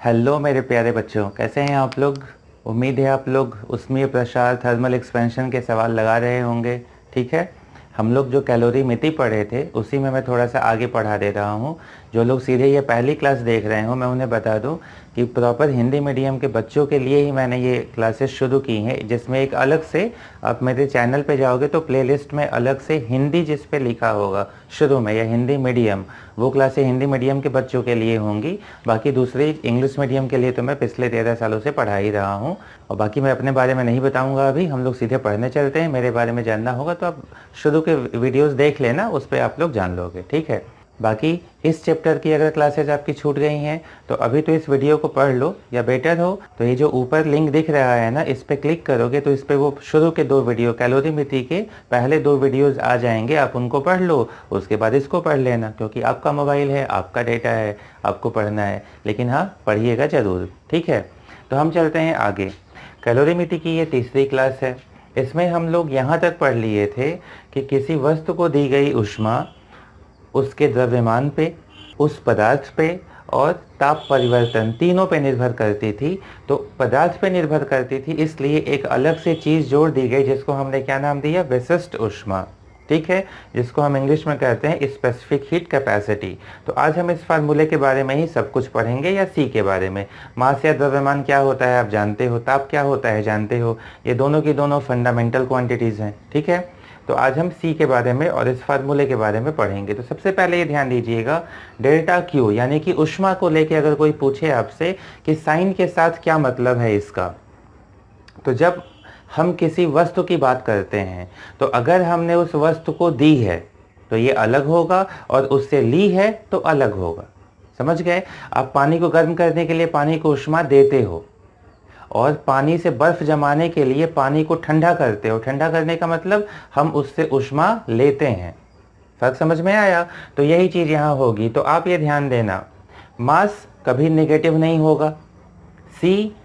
Hello मेरे प्यारे बच्चों, कैसे हैं आप लोग। उम्मीद है आप लोग ऊष्मीय प्रसार थर्मल एक्सपेंशन के सवाल लगा रहे होंगे। ठीक है, हम लोग जो कैलोरीमिति पढ़े थे उसी में मैं थोड़ा सा आगे पढ़ा दे रहा हूँ। जो लोग सीधे ये पहली क्लास देख रहे हो मैं उन्हें बता दूँ कि प्रॉपर हिंदी मीडियम के बच्चों के लिए ही मैंने ये क्लासेस शुरू की हैं, जिसमें एक अलग से आप मेरे चैनल पे जाओगे तो प्लेलिस्ट में अलग से हिंदी जिस पे लिखा होगा शुरू में या हिंदी मीडियम, वो क्लासें हिंदी मीडियम के बच्चों के लिए होंगी। बाकी दूसरी इंग्लिश मीडियम के लिए तो मैं पिछले 13 सालों से पढ़ा ही रहा हूँ। और बाकी मैं अपने बारे में नहीं बताऊँगा, अभी हम लोग सीधे पढ़ने चलते हैं। मेरे बारे में जानना होगा तो आप शुरू के वीडियोस देख लेना, उस पर आप लोग जान लोगे। ठीक है, बाकी इस चैप्टर की अगर क्लासेज आपकी छूट गई हैं तो अभी तो इस वीडियो को पढ़ लो, या बेटर हो तो ये जो ऊपर लिंक दिख रहा है ना, इस पर क्लिक करोगे तो इस पर वो शुरू के 2 वीडियो कैलोरीमिति के पहले 2 वीडियोस आ जाएंगे। आप उनको पढ़ लो, उसके बाद इसको पढ़ लेना, क्योंकि आपका मोबाइल है, आपका डेटा है, आपको पढ़ना है। लेकिन हाँ, पढ़िएगा ज़रूर। ठीक है, तो हम चलते हैं आगे। कैलोरीमिति की ये तीसरी क्लास है। इसमें हम लोग यहाँ तक पढ़ लिए थे कि किसी वस्तु को दी गई ऊष्मा उसके द्रव्यमान पे, उस पदार्थ पे और ताप परिवर्तन तीनों पे निर्भर करती थी। तो पदार्थ पे निर्भर करती थी, इसलिए एक अलग से चीज़ जोड़ दी गई जिसको हमने क्या नाम दिया, विशिष्ट ऊष्मा। ठीक है, जिसको हम इंग्लिश में कहते हैं स्पेसिफिक हीट कैपेसिटी। तो आज हम इस फार्मूले के बारे में ही सब कुछ पढ़ेंगे, या सी के बारे में। मास या द्रव्यमान क्या होता है आप जानते हो, ताप क्या होता है जानते हो, ये दोनों की दोनों फंडामेंटल क्वांटिटीज़ हैं। ठीक है, तो आज हम सी के बारे में और इस फार्मूले के बारे में पढ़ेंगे। तो सबसे पहले ये ध्यान दीजिएगा, डेल्टा क्यू यानी कि ऊष्मा को लेके अगर कोई पूछे आपसे कि साइन के साथ क्या मतलब है इसका, तो जब हम किसी वस्तु की बात करते हैं तो अगर हमने उस वस्तु को दी है तो ये अलग होगा, और उससे ली है तो अलग होगा। समझ गए। आप पानी को गर्म करने के लिए पानी को ऊष्मा देते हो, और पानी से बर्फ जमाने के लिए पानी को ठंडा करते हो। ठंडा करने का मतलब हम उससे ऊष्मा लेते हैं। फर्क समझ में आया। तो यही चीज़ यहाँ होगी। तो आप ये ध्यान देना, मास कभी नेगेटिव नहीं होगा। सी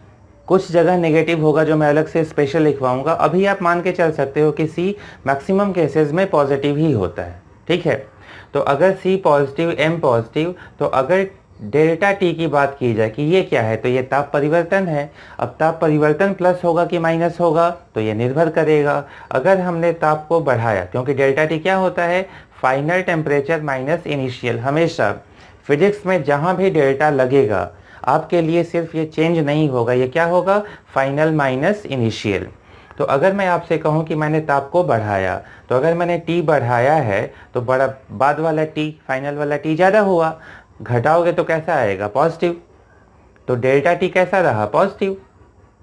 कुछ जगह नेगेटिव होगा जो मैं अलग से स्पेशल लिखवाऊंगा। अभी आप मान के चल सकते हो कि सी मैक्सिमम केसेस में पॉजिटिव ही होता है। ठीक है, तो अगर सी पॉजिटिव, एम पॉजिटिव, तो अगर डेल्टा टी की बात की जाए कि ये क्या है, तो ये ताप परिवर्तन है। अब ताप परिवर्तन प्लस होगा कि माइनस होगा, तो ये निर्भर करेगा। अगर हमने ताप को बढ़ाया, क्योंकि डेल्टा टी क्या होता है, फाइनल टेम्परेचर माइनस इनिशियल। हमेशा फिजिक्स में जहाँ भी डेल्टा लगेगा आपके लिए सिर्फ ये चेंज नहीं होगा, ये क्या होगा, फाइनल माइनस इनिशियल। तो अगर मैं आपसे कहूँ कि मैंने ताप को बढ़ाया, तो अगर मैंने टी बढ़ाया है तो बड़ा बाद वाला टी, फाइनल वाला टी ज़्यादा हुआ। घटाओगे तो कैसा आएगा, पॉजिटिव। तो डेल्टा टी कैसा रहा, पॉजिटिव।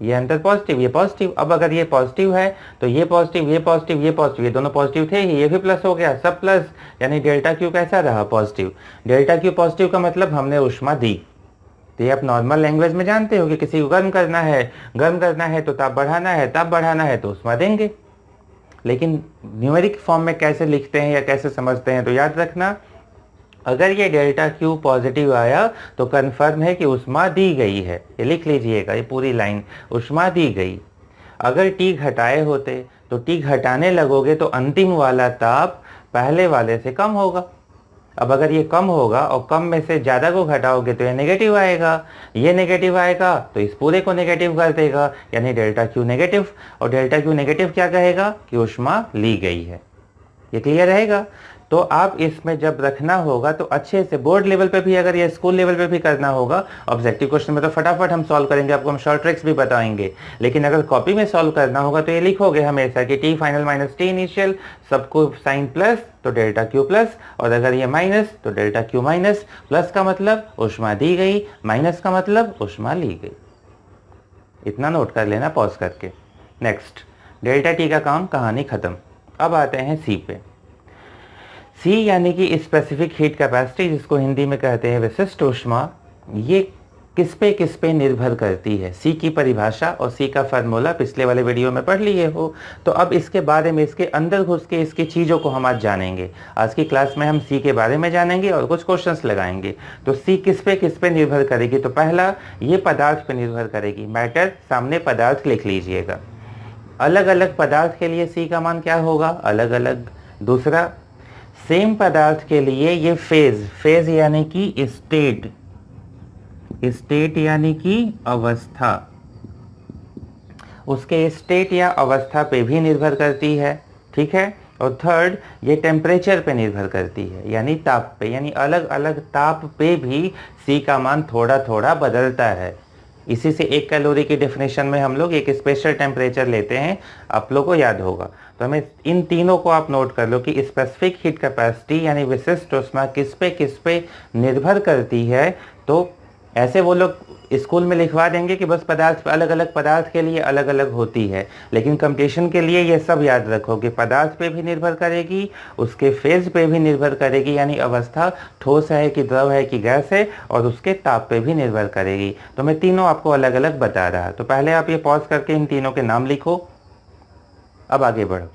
ये अंतर पॉजिटिव, ये पॉजिटिव। अब अगर ये पॉजिटिव है तो ये पॉजिटिव, ये पॉजिटिव, ये पॉजिटिव, ये दोनों पॉजिटिव थे ही, ये भी प्लस हो गया, सब प्लस। यानी डेल्टा क्यू कैसा रहा, पॉजिटिव। डेल्टा क्यू पॉजिटिव का मतलब हमने ऊष्मा दी। तो ये आप नॉर्मल लैंग्वेज में जानते हो कि किसी को गर्म करना है, गर्म करना है तो ताप बढ़ाना है, ताप बढ़ाना है तो ऊष्मा देंगे। लेकिन न्यूमेरिक फॉर्म में कैसे लिखते हैं या कैसे समझते हैं, तो याद रखना, अगर ये डेल्टा क्यू पॉजिटिव आया तो कन्फर्म है कि ऊष्मा दी गई है। ये लिख लीजिएगा, ये पूरी लाइन, ऊष्मा दी गई। अगर टी घटाए होते तो टी घटाने लगोगे तो अंतिम वाला ताप पहले वाले से कम होगा। अब अगर ये कम होगा और कम में से ज़्यादा को घटाओगे तो ये नेगेटिव आएगा। ये नेगेटिव आएगा तो इस पूरे को नेगेटिव कर देगा, यानी डेल्टा क्यू नेगेटिव। और डेल्टा क्यू नेगेटिव क्या कहेगा कि ऊष्मा ली गई है। ये क्लियर रहेगा। तो आप इसमें जब रखना होगा तो अच्छे से बोर्ड लेवल पे भी, अगर ये स्कूल लेवल पे भी करना होगा, ऑब्जेक्टिव क्वेश्चन में तो फटाफट हम सॉल्व करेंगे, आपको हम शॉर्ट ट्रिक्स भी बताएंगे। लेकिन अगर कॉपी में सॉल्व करना होगा तो ये लिखोगे हमेशा कि T final minus T initial, सबको साइन प्लस तो डेल्टा क्यू प्लस, और अगर ये माइनस तो डेल्टा क्यू माइनस। प्लस का मतलब ऊष्मा दी गई, माइनस का मतलब ऊष्मा ली गई। इतना नोट कर लेना पॉज करके। नेक्स्ट, डेल्टा टी का काम, कहानी खत्म। अब आते हैं सी पे। सी यानी कि स्पेसिफिक हीट कैपेसिटी, जिसको हिंदी में कहते हैं विशिष्ट ऊष्मा। ये किस पे निर्भर करती है, सी की परिभाषा और सी का फार्मूला पिछले वाले वीडियो में पढ़ लिए हो। तो अब इसके बारे में, इसके अंदर घुस के इसकी चीज़ों को हम आज जानेंगे। आज की क्लास में हम सी के बारे में जानेंगे और कुछ क्वेश्चंस लगाएंगे। तो सी किस पे निर्भर करेगी, तो पहला ये पदार्थ पे निर्भर करेगी। मैटर सामने पदार्थ लिख लीजिएगा। अलग अलग पदार्थ के लिए सी का मान क्या होगा, अलग अलग। दूसरा, सेम पदार्थ के लिए ये फेज यानी कि स्टेट स्टेट यानी कि अवस्था, उसके स्टेट या अवस्था पे भी निर्भर करती है, ठीक है। और थर्ड, ये टेम्परेचर पे निर्भर करती है, यानी ताप पे, यानी अलग अलग ताप पे भी सी का मान थोड़ा थोड़ा बदलता है। इसी से 1 कैलोरी की डेफिनेशन में हम लोग एक स्पेशल टेम्परेचर लेते हैं, आप लोगों को याद होगा। तो हमें इन तीनों को आप नोट कर लो कि स्पेसिफिक हीट कैपेसिटी यानी विशिष्ट ऊष्मा किस पे निर्भर करती है। तो ऐसे वो लोग स्कूल में लिखवा देंगे कि बस पदार्थ, अलग अलग पदार्थ के लिए अलग अलग होती है, लेकिन कंपटीशन के लिए ये सब याद रखो कि पदार्थ पे भी निर्भर करेगी, उसके फेज पे भी निर्भर करेगी, यानी अवस्था ठोस है कि द्रव है कि गैस है, और उसके ताप पे भी निर्भर करेगी। तो मैं तीनों आपको अलग अलग बता रहा। तो पहले आप ये पॉज करके इन तीनों के नाम लिखो, अब आगे बढ़ो।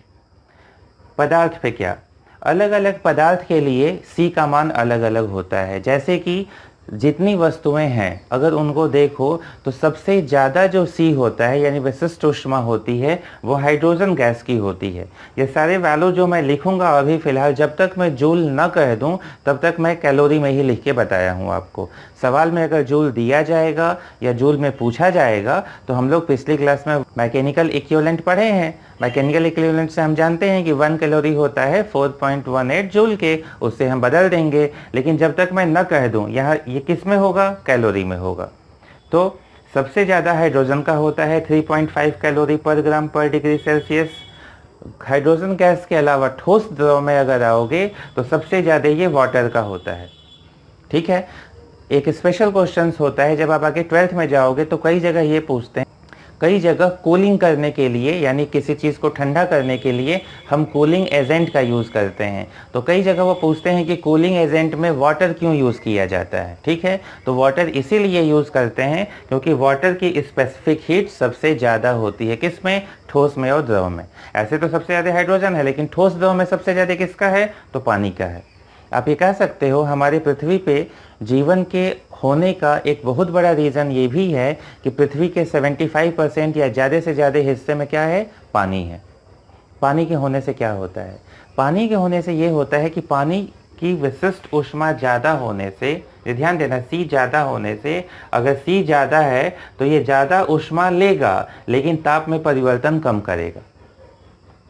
पदार्थ पे क्या, अलग अलग पदार्थ के लिए सी का मान अलग अलग होता है। जैसे कि जितनी वस्तुएं हैं अगर उनको देखो तो सबसे ज़्यादा जो सी होता है यानी विशिष्ट ऊष्मा होती है वो हाइड्रोजन गैस की होती है। ये सारे वैल्यू जो मैं लिखूंगा अभी फ़िलहाल, जब तक मैं जूल न कह दूं तब तक मैं कैलोरी में ही लिख के बताया हूं आपको। सवाल में अगर जूल दिया जाएगा या जूल में पूछा जाएगा तो हम लोग पिछली क्लास में मैकेनिकल इक्विवेलेंट पढ़े हैं। मैकेनिकल इक्विवेलेंट से हम जानते हैं कि 1 कैलोरी होता है 4.18 जूल के, उससे हम बदल देंगे। लेकिन जब तक मैं न कह दूं, यहाँ ये किस में होगा, कैलोरी में होगा। तो सबसे ज़्यादा हाइड्रोजन का होता है 3.5 कैलोरी पर ग्राम पर डिग्री सेल्सियस। हाइड्रोजन गैस के अलावा ठोस द्रव में अगर आओगे तो सबसे ज़्यादा ये वाटर का होता है, ठीक है। एक स्पेशल क्वेश्चन होता है जब आप आगे 12th में जाओगे तो कई जगह ये पूछते हैं, कई जगह कूलिंग करने के लिए यानी किसी चीज़ को ठंडा करने के लिए हम कूलिंग एजेंट का यूज़ करते हैं। तो कई जगह वो पूछते हैं कि कूलिंग एजेंट में वाटर क्यों यूज़ किया जाता है, ठीक है। तो वाटर इसीलिए यूज़ करते हैं क्योंकि वाटर की स्पेसिफिक हीट सबसे ज़्यादा होती है, किस में, ठोस में और द्रव में। ऐसे तो सबसे ज़्यादा हाइड्रोजन है, लेकिन ठोस द्रव में सबसे ज़्यादा किसका है, तो पानी का है। आप ये कह सकते हो हमारी पृथ्वी पे जीवन के होने का एक बहुत बड़ा रीज़न ये भी है कि पृथ्वी के 75% या ज़्यादा से ज़्यादा हिस्से में क्या है, पानी है। पानी के होने से क्या होता है, पानी के होने से ये होता है कि पानी की विशिष्ट ऊष्मा ज़्यादा होने से, ये ध्यान देना, सी ज़्यादा होने से, अगर सी ज़्यादा है तो ये ज़्यादा ऊष्मा लेगा लेकिन ताप में परिवर्तन कम करेगा।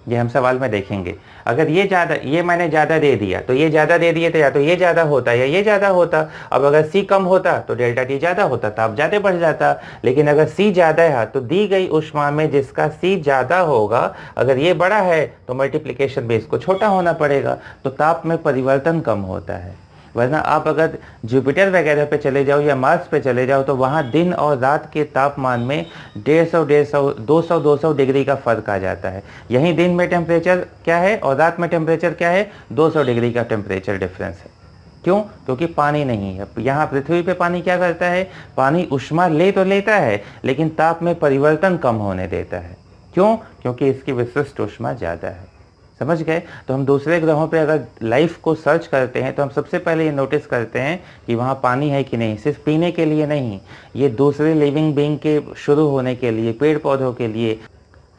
ये हम सवाल में देखेंगे। अगर ये ज़्यादा, ये मैंने ज़्यादा दे दिया तो ये ज़्यादा दे दिए तो या तो ये ज़्यादा होता या ये ज़्यादा होता। अब अगर सी कम होता तो डेल्टा टी ज़्यादा होता, ताप ज़्यादा बढ़ जाता। लेकिन अगर सी ज़्यादा है तो दी गई ऊष्मा में जिसका सी ज़्यादा होगा, अगर ये बड़ा है तो मल्टीप्लिकेशन बेस को छोटा होना पड़ेगा, तो ताप में परिवर्तन कम होता है। वरना आप अगर जुपिटर वगैरह पे चले जाओ या मार्स पे चले जाओ तो वहाँ दिन और रात के तापमान में 150, 200 डिग्री का फ़र्क आ जाता है। यहीं दिन में टेम्परेचर क्या है और रात में टेम्परेचर क्या है, 200 डिग्री का टेम्परेचर डिफरेंस है। क्यों, क्योंकि पानी नहीं है। यहाँ पृथ्वी पे पानी क्या करता है, पानी ऊष्मा ले तो लेता है लेकिन ताप में परिवर्तन कम होने देता है। क्यों, क्योंकि इसकी विशिष्ट ऊष्मा ज़्यादा है। समझ गए। तो हम दूसरे ग्रहों पे अगर लाइफ को सर्च करते हैं तो हम सबसे पहले ये नोटिस करते हैं कि वहाँ पानी है कि नहीं। सिर्फ पीने के लिए नहीं, ये दूसरे लिविंग बीइंग के शुरू होने के लिए, पेड़ पौधों के लिए,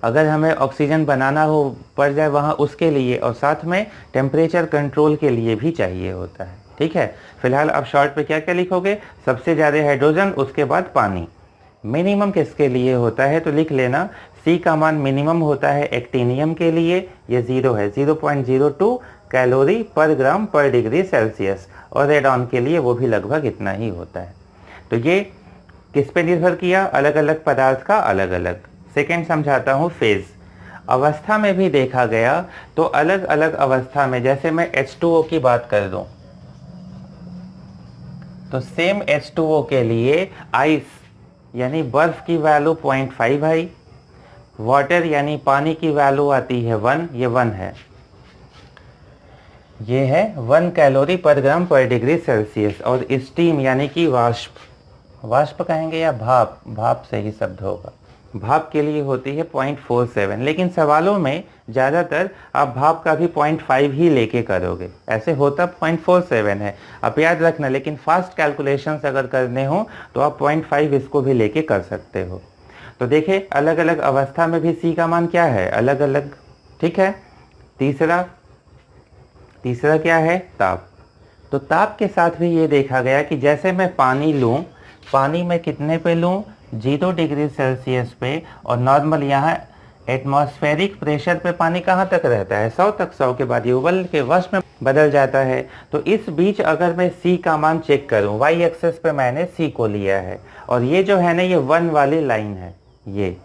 अगर हमें ऑक्सीजन बनाना हो पड़ जाए वहाँ उसके लिए, और साथ में टेम्परेचर कंट्रोल के लिए भी चाहिए होता है, ठीक है। फिलहाल आप शॉर्ट पे क्या क्या लिखोगे, सबसे ज़्यादा हाइड्रोजन, उसके बाद पानी। मिनिमम किसके लिए होता है तो लिख लेना, सी का मान मिनिमम होता है एक्टिनियम के लिए, ये 0 है, 0.02 कैलोरी पर ग्राम पर डिग्री सेल्सियस, और रेडॉन के लिए वो भी लगभग इतना ही होता है। तो ये किस पे निर्भर किया, अलग अलग पदार्थ का अलग अलग। सेकेंड समझाता हूँ, फेज। अवस्था में भी देखा गया तो अलग अलग अवस्था में, जैसे मैं H2O की बात कर दूं तो सेम H2O के लिए आइस यानी बर्फ की वैल्यू 0.5 आई, वाटर यानी पानी की वैल्यू आती है 1, ये 1 है, ये है 1 कैलोरी पर ग्राम पर डिग्री सेल्सियस। और स्टीम यानी कि वाष्प, वाष्प कहेंगे या भाप, भाप सही शब्द होगा, भाप के लिए होती है 0.47। लेकिन सवालों में ज़्यादातर आप भाप का भी 0.5 ही लेके करोगे, ऐसे होता 0.47 है, आप याद रखना। लेकिन फास्ट कैलकुलेशंस अगर करने हो तो आप 0.5 इसको भी लेके कर सकते हो। तो देखिए अलग अलग अवस्था में भी सी का मान क्या है, अलग अलग, ठीक है। तीसरा क्या है, ताप। तो ताप के साथ भी ये देखा गया कि जैसे मैं पानी लूँ पानी में कितने पे लूँ, 0 डिग्री सेल्सियस पे। और नॉर्मल यहाँ एटमॉस्फेरिक प्रेशर पे पानी कहाँ तक रहता है, 100 तक। 100 के बाद ये उबल के वाष्प में बदल जाता है। तो इस बीच अगर मैं C का मान चेक करूँ, y एक्सेस पे मैंने C को लिया है और ये जो है ना ये 1 वाली लाइन है ये,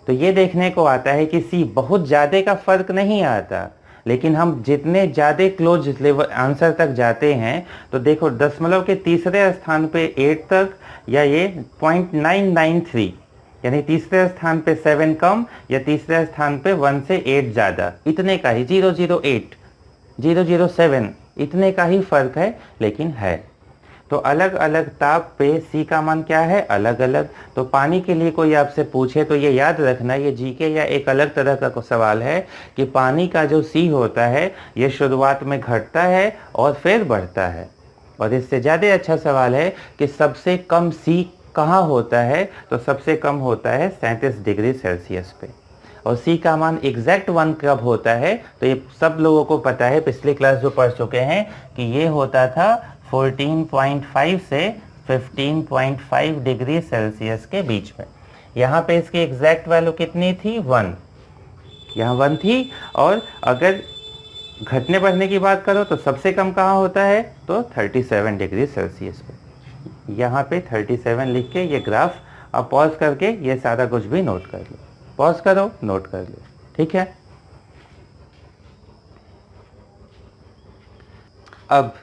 तो ये देखने को आता है कि C बहुत ज़्यादा का फर्क नहीं आता, लेकिन हम जितने ज़्यादा क्लोज लेवल आंसर तक जाते हैं तो देखो दशमलव के तीसरे स्थान पे 8 तक, या ये 0.993, यानी तीसरे स्थान पे 7 कम या तीसरे स्थान पे 1 से 8 ज़्यादा, इतने का ही 008 007 इतने का ही फर्क है, लेकिन है। तो अलग अलग ताप पे C का मान क्या है, अलग अलग। तो पानी के लिए कोई आपसे पूछे तो ये याद रखना, ये जीके या एक अलग तरह का सवाल है कि पानी का जो C होता है ये शुरुआत में घटता है और फिर बढ़ता है। और इससे ज़्यादा अच्छा सवाल है कि सबसे कम C कहाँ होता है, तो सबसे कम होता है 37 डिग्री सेल्सियस पे। और C का मान एग्जैक्ट 1 कब होता है, तो ये सब लोगों को पता है, पिछली क्लास जो पढ़ चुके हैं कि ये होता था 14.5 से 15.5 डिग्री सेल्सियस के बीच में। यहाँ पे इसकी एग्जैक्ट वैल्यू कितनी थी, 1, यहाँ 1 थी। और अगर घटने बढ़ने की बात करो तो सबसे कम कहाँ होता है, तो 37 डिग्री सेल्सियस पे। यहाँ पे 37 लिख के ये ग्राफ अब पॉज करके ये सारा कुछ भी नोट कर लो, पॉज करो नोट कर लो, ठीक है। अब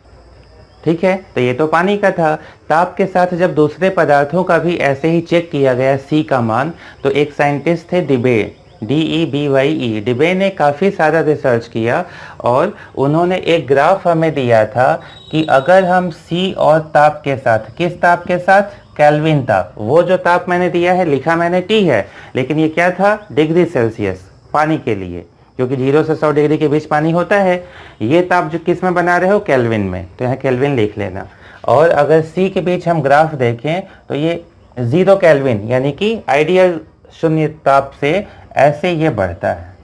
ठीक है, तो ये तो पानी का था। ताप के साथ जब दूसरे पदार्थों का भी ऐसे ही चेक किया गया C का मान, तो एक साइंटिस्ट थे डिबे, DEBYE, डिबे ने काफ़ी सारा रिसर्च किया और उन्होंने एक ग्राफ हमें दिया था कि अगर हम C और ताप के साथ, किस ताप के साथ, केल्विन ताप, वो जो ताप मैंने दिया है लिखा मैंने T है, लेकिन ये क्या था, डिग्री सेल्सियस पानी के लिए, क्योंकि 0 से 100 डिग्री के बीच पानी होता है। ये ताप जो किस में बना रहे हो, केल्विन में, तो यहाँ केल्विन लिख लेना। और अगर C के बीच हम ग्राफ देखें तो ये 0 केल्विन यानी कि आइडियल शून्य ताप से ऐसे ये बढ़ता है,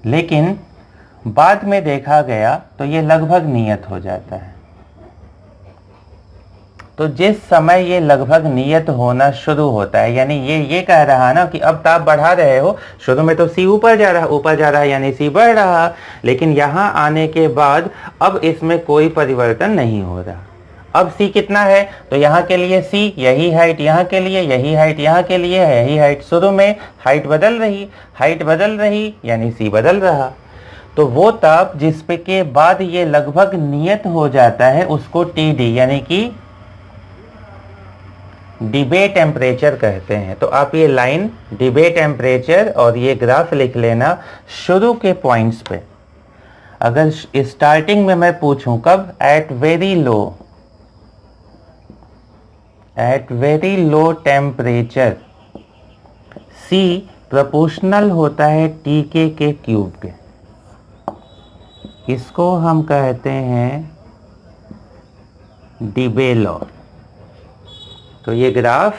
लेकिन बाद में देखा गया तो ये लगभग नियत हो जाता है। तो जिस समय ये लगभग नियत होना शुरू होता है, यानी ये कह रहा ना कि अब ताप बढ़ा रहे हो, शुरू में तो C ऊपर जा रहा है यानी C बढ़ रहा, लेकिन यहाँ आने के बाद अब इसमें कोई परिवर्तन नहीं हो रहा। अब C कितना है, तो यहाँ के लिए C यही हाइट, यहाँ के लिए यही हाइट, यहाँ के लिए यही हाइट। शुरू में हाइट बदल रही यानी C बदल रहा। तो वो ताप जिसपे के बाद ये लगभग नियत हो जाता है उसको TD यानी कि डिबे टेम्परेचर कहते हैं। तो आप ये लाइन डिबे टेम्परेचर और ये ग्राफ लिख लेना शुरू के पॉइंट्स पे। अगर स्टार्टिंग में मैं पूछूं कब, at very low temperature C proportional होता है TK के क्यूब के, इसको हम कहते हैं डिबे लॉ। तो ये ग्राफ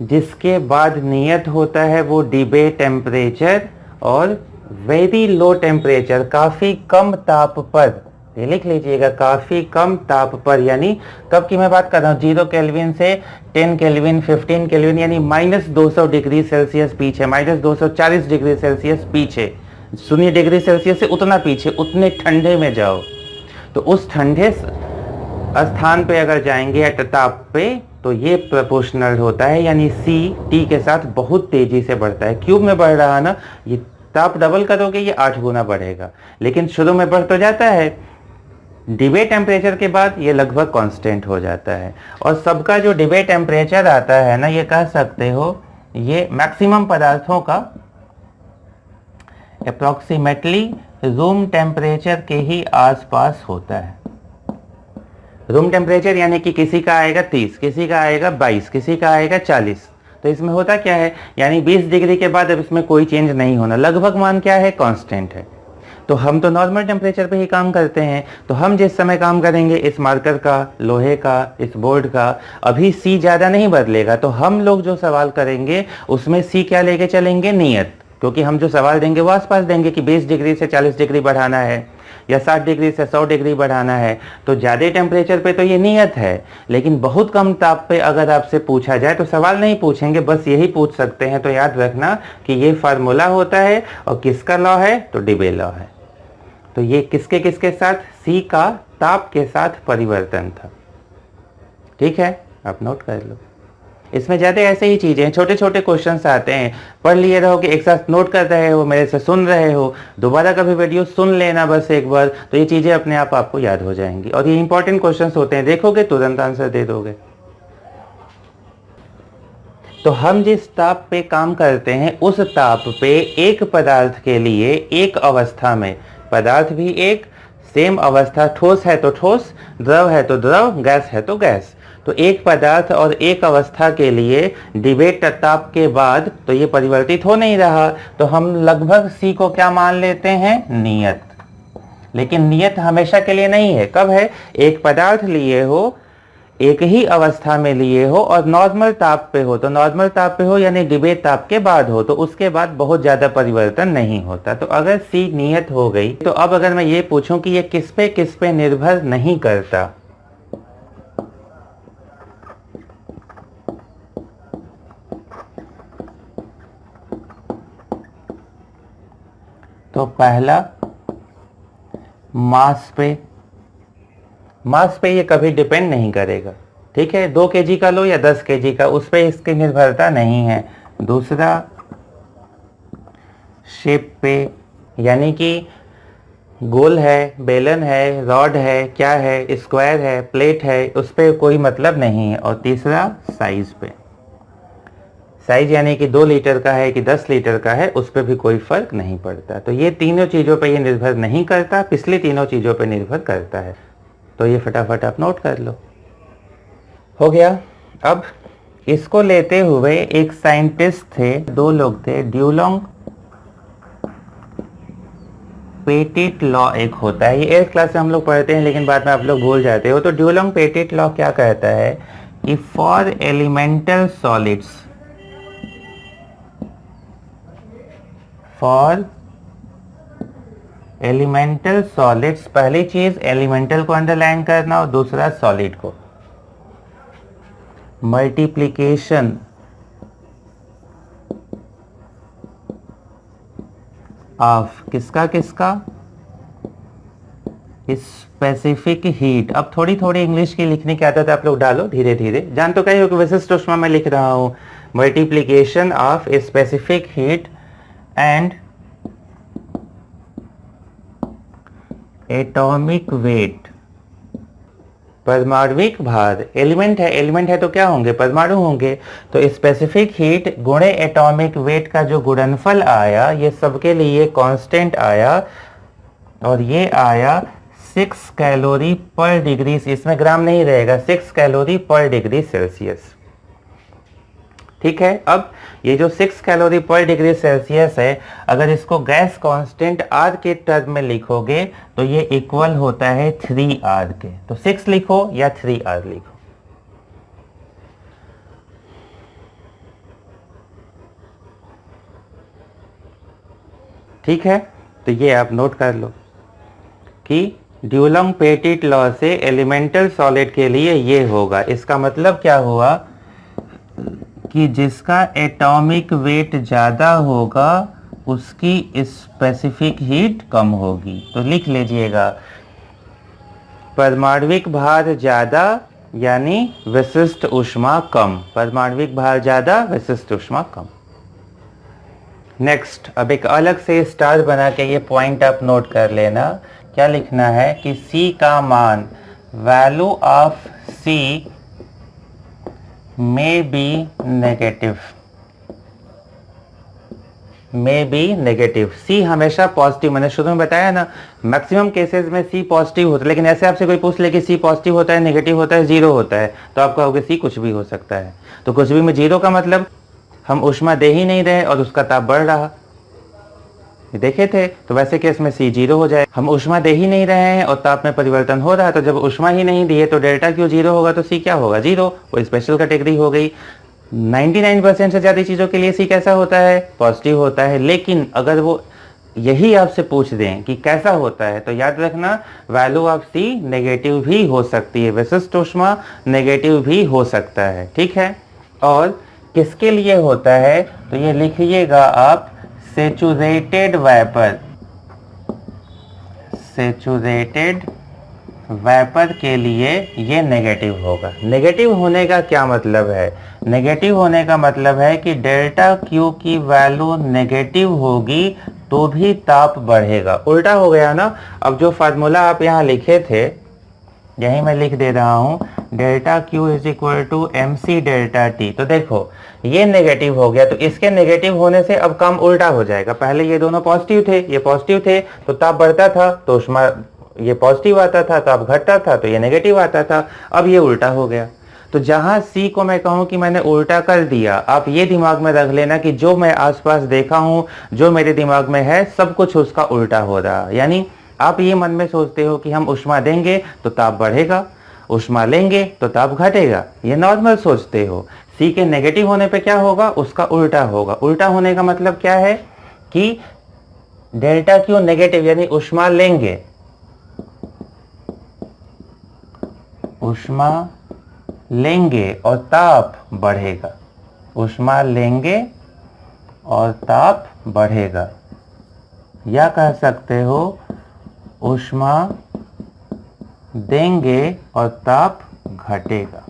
जिसके बाद नियत होता है वो डिबे टेम्परेचर, और वेरी लो टेम्परेचर काफ़ी कम ताप पर, ये लिख लीजिएगा, काफ़ी कम ताप पर, यानी कब की मैं बात कर रहा हूँ, 0 केल्विन से 10 केल्विन 15 केल्विन यानी -200 डिग्री सेल्सियस पीछे, -240 डिग्री सेल्सियस पीछे, 0 डिग्री सेल्सियस से उतना पीछे, उतने ठंडे में जाओ। तो उस ठंडे स्थान पे अगर जाएंगे ताप पे तो ये प्रोपोर्शनल होता है, यानी C T के साथ बहुत तेजी से बढ़ता है। क्यूब में बढ़ रहा ना, ये ताप डबल करोगे ये 8 गुना बढ़ेगा, लेकिन शुरू में बढ़ तो जाता है, डिबे टेम्परेचर के बाद ये लगभग कांस्टेंट हो जाता है। और सबका जो डिबे टेम्परेचर आता है ना, ये कह सकते हो ये मैक्सिमम पदार्थों का अप्रॉक्सीमेटली रूम टेम्परेचर के ही आसपास होता है। रूम टेम्परेचर यानी कि किसी का आएगा 30, किसी का आएगा 22, किसी का आएगा 40। तो इसमें होता क्या है, यानी 20 डिग्री के बाद अब इसमें कोई चेंज नहीं होना, लगभग मान क्या है, कांस्टेंट है। तो हम तो नॉर्मल टेम्परेचर पे ही काम करते हैं। तो हम जिस समय काम करेंगे, इस मार्कर का, लोहे का, इस बोर्ड का, अभी C ज़्यादा नहीं बदलेगा। तो हम लोग जो सवाल करेंगे उसमें C क्या लेके चलेंगे, नियत, क्योंकि हम जो सवाल देंगे वो आसपास देंगे कि 20 डिग्री से 40 डिग्री बढ़ाना है। या 60 डिग्री से 100 डिग्री बढ़ाना है, तो ज़्यादा टेम्परेचर पे तो ये नियत है, लेकिन बहुत कम ताप पे अगर आपसे पूछा जाए तो सवाल नहीं पूछेंगे, बस यही पूछ सकते हैं। तो याद रखना कि ये फार्मूला होता है और किसका लॉ है, तो डिबे लॉ है। तो ये किसके किसके साथ, सी का ताप के साथ परिवर्तन था। ठीक है, आप नोट कर लो। इसमें ज़्यादा ऐसे ही चीज़ें, छोटे छोटे क्वेश्चंस आते हैं, पढ़ लिए रहो कि एक साथ नोट कर रहे हो, मेरे से सुन रहे हो, दोबारा कभी वीडियो सुन लेना बस एक बार, तो ये चीज़ें अपने आप आपको याद हो जाएंगी। और ये इंपॉर्टेंट क्वेश्चंस होते हैं, देखोगे तुरंत आंसर दे दोगे। तो हम जिस ताप पे काम करते हैं उस ताप पे एक पदार्थ के लिए एक अवस्था में, पदार्थ भी एक, सेम अवस्था, ठोस है तो ठोस, द्रव है तो द्रव, गैस है तो गैस, तो एक पदार्थ और एक अवस्था के लिए डिबेट ताप के बाद तो ये परिवर्तित हो नहीं रहा, तो हम लगभग सी को क्या मान लेते हैं, नियत। लेकिन नियत हमेशा के लिए नहीं है। कब है, एक पदार्थ लिए हो, एक ही अवस्था में लिए हो और नॉर्मल ताप पे हो, तो नॉर्मल ताप पे हो यानी डिबेट ताप के बाद हो, तो उसके बाद बहुत ज्यादा परिवर्तन नहीं होता। तो अगर सी नियत हो गई, तो अब अगर मैं ये पूछूं कि ये किस पे निर्भर नहीं करता, तो पहला मास पे ये कभी डिपेंड नहीं करेगा। ठीक है, 2 kg का लो या 10 kg का, उस पर इसकी निर्भरता नहीं है। दूसरा शेप पे, यानी कि गोल है, बेलन है, रॉड है, क्या है, स्क्वायर है, प्लेट है, उस पर कोई मतलब नहीं है। और तीसरा साइज पे, साइज यानी कि 2 लीटर का है कि 10 लीटर का है, उस पर भी कोई फर्क नहीं पड़ता। तो ये तीनों चीज़ों पे ये निर्भर नहीं करता, पिछली तीनों चीज़ों पे निर्भर करता है। तो ये फटाफट आप नोट कर लो। हो गया। अब इसको लेते हुए एक साइंटिस्ट थे, 2 लोग थे, ड्यूलोंग पेटिट लॉ एक होता है, ये 8th क्लास में हम लोग पढ़ते हैं लेकिन बाद में आप लोग भूल जाते हो। तो ड्यूलोंग पेटिट लॉ क्या कहता है कि for elemental solids, for elemental solids, पहली चीज एलिमेंटल को अंडरलाइन करना और दूसरा सॉलिड को, मल्टीप्लिकेशन ऑफ किसका किसका, स्पेसिफिक हीट। अब थोड़ी थोड़ी इंग्लिश की लिखने की आदत आप लोग डालो धीरे धीरे, जान तो कहीं हो कि विशिष्ट ऊष्मा में लिख रहा हूं, multiplication of specific heat and atomic weight, परमाणविक भार। एलिमेंट है तो क्या होंगे, परमाणु होंगे, तो स्पेसिफिक हीट गुणे एटॉमिक वेट का जो गुणनफल आया, ये सबके लिए कांस्टेंट आया, और ये आया 6 कैलोरी पर डिग्री, इसमें ग्राम नहीं रहेगा, 6 कैलोरी पर डिग्री सेल्सियस। ठीक है, अब ये जो 6 कैलोरी पर डिग्री सेल्सियस है, अगर इसको गैस कांस्टेंट R के टर्म में लिखोगे तो ये इक्वल होता है 3R के। तो 6 लिखो या 3R लिखो। ठीक है, तो ये आप नोट कर लो कि ड्यूलोंग पेटिट लॉ से एलिमेंटल सॉलिड के लिए ये होगा। इसका मतलब क्या हुआ कि जिसका एटॉमिक वेट ज़्यादा होगा उसकी स्पेसिफिक हीट कम होगी। तो लिख लीजिएगा, परमाणविक भार ज़्यादा यानी विशिष्ट ऊष्मा कम, परमाणविक भार ज़्यादा विशिष्ट ऊष्मा कम। नेक्स्ट, अब एक अलग से स्टार बना के ये पॉइंट आप नोट कर लेना। क्या लिखना है कि C का मान, value of C may be negative, may be negative। C हमेशा पॉजिटिव, मैंने शुरू में बताया ना, मैक्सिमम केसेस में C पॉजिटिव होता है, लेकिन ऐसे आपसे कोई पूछ ले कि C पॉजिटिव होता है, नेगेटिव होता है, 0 होता है, तो आप कहोगे C कुछ भी हो सकता है। तो कुछ भी में 0 का मतलब हम ऊष्मा दे ही नहीं रहे और उसका ताप बढ़ रहा, देखे थे। तो वैसे केस में C 0 हो जाए, हम ऊष्मा दे ही नहीं रहे हैं और ताप में परिवर्तन हो रहा है, तो जब ऊष्मा ही नहीं दिए तो डेल्टा क्यू 0 होगा, तो C क्या होगा, 0। वो स्पेशल कैटेगरी हो गई। 99% से ज़्यादा चीज़ों के लिए C कैसा होता है, पॉजिटिव होता है। लेकिन अगर वो यही आपसे पूछ दें कि कैसा होता है, तो याद रखना वैल्यू ऑफ C नेगेटिव भी हो सकती है, विशिष्ट ऊष्मा नेगेटिव भी हो सकता है, ठीक है। और किसके लिए होता है, तो ये लिखिएगा आप, सैचुरेटेड वेपर, सैचुरेटेड वेपर के लिए ये नेगेटिव होगा। नेगेटिव होने का क्या मतलब है, नेगेटिव होने का मतलब है कि डेल्टा क्यू की वैल्यू नेगेटिव होगी तो भी ताप बढ़ेगा। उल्टा हो गया ना। अब जो फार्मूला आप यहाँ लिखे थे, यही मैं लिख दे रहा हूँ, delta Q is equal to M C delta T. तो देखो ये नेगेटिव हो गया, तो इसके नेगेटिव होने से अब काम उल्टा हो जाएगा। पहले ये दोनों पॉजिटिव थे, ये पॉजिटिव थे तो ताप बढ़ता था, तो उष्मा ये पॉजिटिव आता था, ताप घटता था, तो ये नेगेटिव आता था। अब ये उल्टा हो गया। तो जहां सी को मैं कहूं कि मैंने उल्टा कर दिया, आप ये दिमाग में रख लेना कि जो मैं आसपास देखा हूं, जो मेरे दिमाग में है, सब कुछ उसका उल्टा हो रहा। यानी आप ये मन में सोचते हो कि हम ऊष्मा देंगे तो ताप बढ़ेगा, ऊष्मा लेंगे तो ताप घटेगा, ये नॉर्मल सोचते हो। सी के नेगेटिव होने पे क्या होगा, उसका उल्टा होगा। उल्टा होने का मतलब क्या है कि डेल्टा क्यू नेगेटिव यानी ऊष्मा लेंगे, ऊष्मा लेंगे और ताप बढ़ेगा, ऊष्मा लेंगे और ताप बढ़ेगा, या कह सकते हो ऊष्मा देंगे और ताप घटेगा।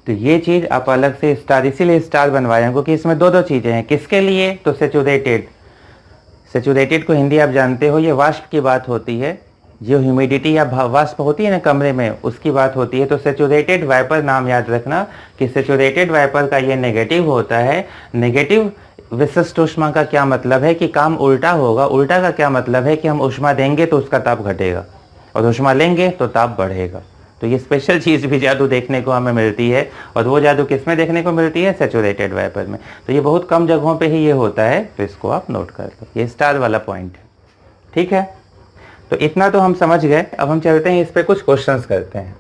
तो ये चीज आप अलग से स्टार, इसीलिए स्टार बनवाए क्योंकि इसमें दो चीजें हैं। किसके लिए, तो सैचुरेटेड, सैचुरेटेड को हिंदी आप जानते हो, ये वाष्प की बात होती है, जो ह्यूमिडिटी या वाष्प होती है ना कमरे में, उसकी बात होती है। तो सैचुरेटेड वाइपर नाम याद रखना कि सैचुरेटेड वाइपर का ये नेगेटिव होता है। नेगेटिव विशिष्ट ऊष्मा का क्या मतलब है कि काम उल्टा होगा। उल्टा का क्या मतलब है कि हम ऊष्मा देंगे तो उसका ताप घटेगा और ऊष्मा लेंगे तो ताप बढ़ेगा। तो ये स्पेशल चीज़ भी जादू देखने को हमें मिलती है, और वो जादू किस में देखने को मिलती है, सैचुरेटेड वाइपर में। तो ये बहुत कम जगहों पे ही ये होता है, तो इसको आप नोट कर लो, ये स्टार वाला पॉइंट है, ठीक है। तो इतना तो हम समझ गए। अब हम चलते हैं इस पे कुछ क्वेश्चंस करते हैं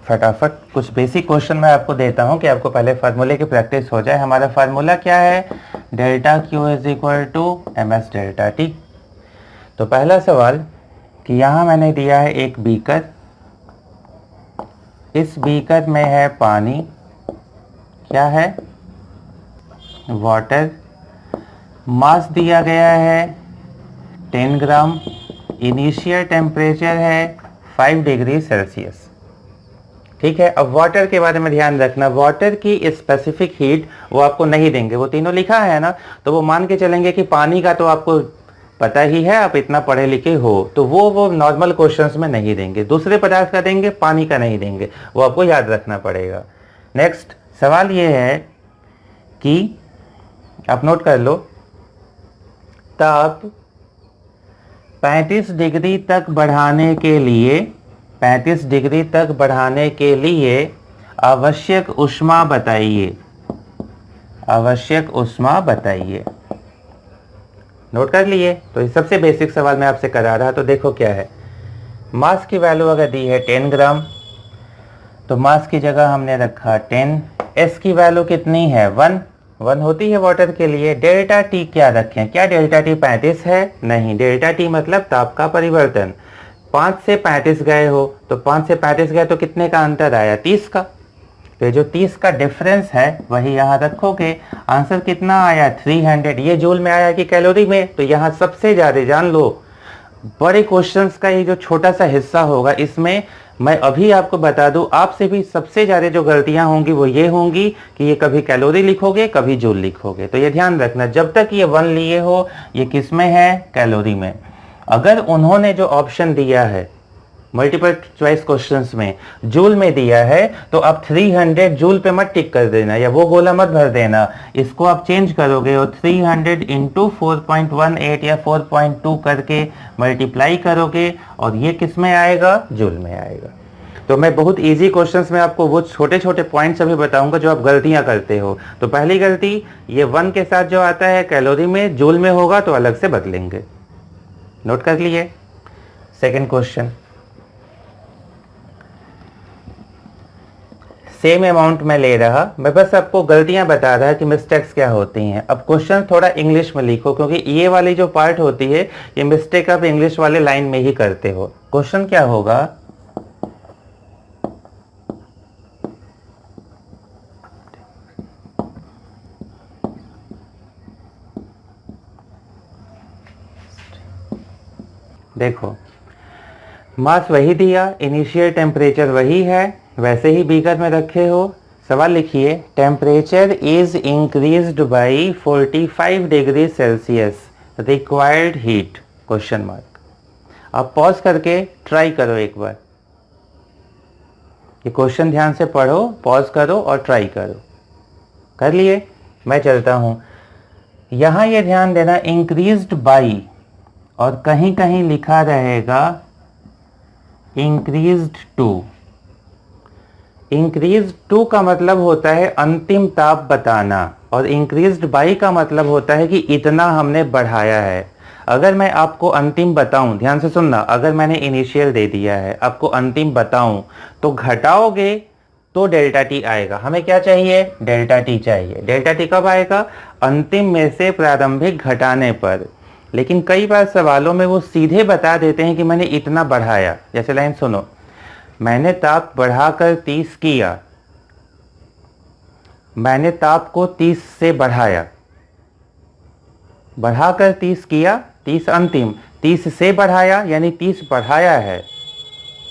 फटाफट। कुछ बेसिक क्वेश्चन मैं आपको देता हूं कि आपको पहले फार्मूले की प्रैक्टिस हो जाए। हमारा फार्मूला क्या है, delta Q is equal to M S delta T. तो पहला सवाल कि यहाँ मैंने दिया है एक बीकर, इस बीकर में है पानी, क्या है, वाटर, मास दिया गया है 10 ग्राम, इनिशियल टेम्परेचर है 5 डिग्री सेल्सियस, ठीक है। अब वाटर के बारे में ध्यान रखना, वाटर की स्पेसिफिक हीट वो आपको नहीं देंगे, वो तीनों लिखा है ना, तो वो मान के चलेंगे कि पानी का तो आपको पता ही है, आप इतना पढ़े लिखे हो, तो वो नॉर्मल क्वेश्चंस में नहीं देंगे। दूसरे पदार्थ का देंगे, पानी का नहीं देंगे, वो आपको याद रखना पड़ेगा। नेक्स्ट सवाल ये है कि आप नोट कर लो, ताप 35 डिग्री तक बढ़ाने के लिए, 35 डिग्री तक बढ़ाने के लिए आवश्यक ऊष्मा बताइए, आवश्यक ऊष्मा बताइए। नोट कर लिए। तो ये सबसे बेसिक सवाल मैं आपसे करा रहा, तो देखो क्या है, मास की वैल्यू अगर दी है 10 ग्राम, तो मास की जगह हमने रखा 10, एस की वैल्यू कितनी है 1 होती है वाटर के लिए। डेल्टा टी क्या रखें, क्या डेल्टा टी 35 है, नहीं, डेल्टा टी मतलब ताप का परिवर्तन। 5 से 35 गए हो, तो 5 से 35 गए तो कितने का अंतर आया, 30 का। तो जो 30 का डिफरेंस है वही यहाँ रखोगे। आंसर कितना आया 300। ये जूल में आया कि कैलोरी में, तो यहाँ सबसे ज़्यादा जान लो, बड़े क्वेश्चंस का ये जो छोटा सा हिस्सा होगा, इसमें मैं अभी आपको बता दूं, आपसे भी सबसे ज़्यादा जो गलतियां होंगी वो ये होंगी कि ये कभी कैलोरी लिखोगे, कभी जूल लिखोगे। तो ये ध्यान रखना, जब तक ये 1 लिए हो, ये किस में है, कैलोरी में। अगर उन्होंने जो ऑप्शन दिया है मल्टीपल चॉइस क्वेश्चंस में जूल में दिया है, तो आप 300 जूल पे मत टिक कर देना, या वो गोला मत भर देना, इसको आप चेंज करोगे और 300 इंटू 4.18 या 4.2 करके मल्टीप्लाई करोगे, और ये किस में आएगा, जूल में आएगा। तो मैं बहुत इजी क्वेश्चंस में आपको वो छोटे छोटे पॉइंट्स अभी बताऊंगा जो आप गलतियां करते हो। तो पहली गलती, ये 1 के साथ जो आता है कैलोरी में, जूल में होगा तो अलग से बदलेंगे। नोट कर लिए। सेकेंड क्वेश्चन, सेम अमाउंट में ले रहा, मैं बस आपको गलतियां बता रहा कि मिस्टेक्स क्या होती हैं। अब क्वेश्चन थोड़ा इंग्लिश में लिखो, क्योंकि ये वाली जो पार्ट होती है ये मिस्टेक आप इंग्लिश वाले लाइन में ही करते हो। क्वेश्चन क्या होगा, देखो मास वही दिया, इनिशियल टेम्परेचर वही है, वैसे ही बीकर में रखे हो। सवाल लिखिए, temperature is increased by 45 degree Celsius, required heat question mark. आप पॉज करके ट्राई करो एक बार, ये क्वेश्चन ध्यान से पढ़ो, पॉज करो और ट्राई करो। कर लिए? मैं चलता हूं। यहां ये ध्यान देना, इंक्रीज्ड बाई और कहीं कहीं लिखा रहेगा इंक्रीज्ड टू। इंक्रीज टू का मतलब होता है अंतिम ताप बताना, और इंक्रीज्ड बाई का मतलब होता है कि इतना हमने बढ़ाया है। अगर मैं आपको अंतिम बताऊं, ध्यान से सुनना, अगर मैंने इनिशियल दे दिया है, आपको अंतिम बताऊं तो घटाओगे तो डेल्टा टी आएगा। हमें क्या चाहिए? डेल्टा टी चाहिए। डेल्टा टी कब आएगा? अंतिम में से प्रारंभिक घटाने पर। लेकिन कई बार सवालों में वो सीधे बता देते हैं कि मैंने इतना बढ़ाया। जैसे लाइन सुनो, मैंने ताप बढ़ाकर 30 किया, मैंने ताप को 30 से बढ़ाया, बढ़ाकर 30 किया, 30 अंतिम, 30 से बढ़ाया यानी 30 बढ़ाया है।